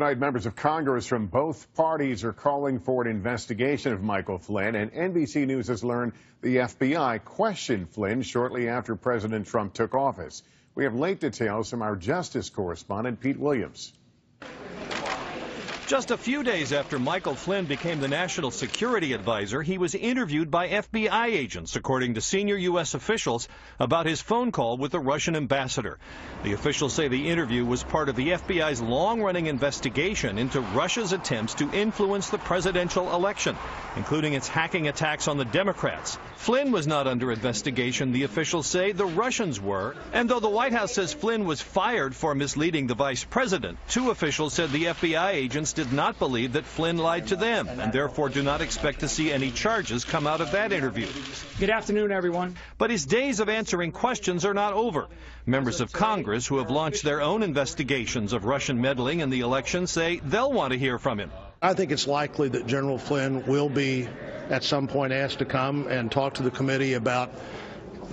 Tonight, members of Congress from both parties are calling for an investigation of Michael Flynn, and NBC News has learned the FBI questioned Flynn shortly after President Trump took office. We have late details from our justice correspondent, Pete Williams. Just a few days after Michael Flynn became the national security advisor, he was interviewed by FBI agents, according to senior U.S. officials, about his phone call with the Russian ambassador. The officials say the interview was part of the FBI's long-running investigation into Russia's attempts to influence the presidential election, including its hacking attacks on the Democrats. Flynn was not under investigation, the officials say. The Russians were. And though the White House says Flynn was fired for misleading the vice president, two officials said the FBI agents did not believe that Flynn lied to them and therefore do not expect to see any charges come out of that interview. Good afternoon, everyone. But his days of answering questions are not over. Members of Congress who have launched their own investigations of Russian meddling in the election say they'll want to hear from him. I think it's likely that General Flynn will be at some point asked to come and talk to the committee about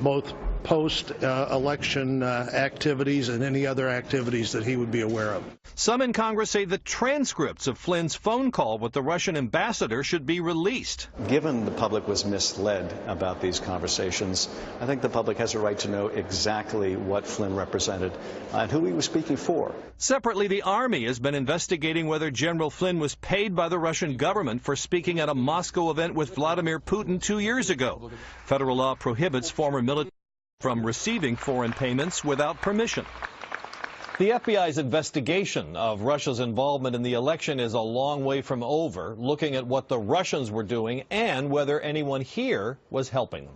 both post-election activities and any other activities that he would be aware of. Some in Congress say the transcripts of Flynn's phone call with the Russian ambassador should be released. Given the public was misled about these conversations, I think the public has a right to know exactly what Flynn represented and who he was speaking for. Separately, the Army has been investigating whether General Flynn was paid by the Russian government for speaking at a Moscow event with Vladimir Putin 2 years ago. Federal law prohibits former military from receiving foreign payments without permission. The FBI's investigation of Russia's involvement in the election is a long way from over, looking at what the Russians were doing and whether anyone here was helping them.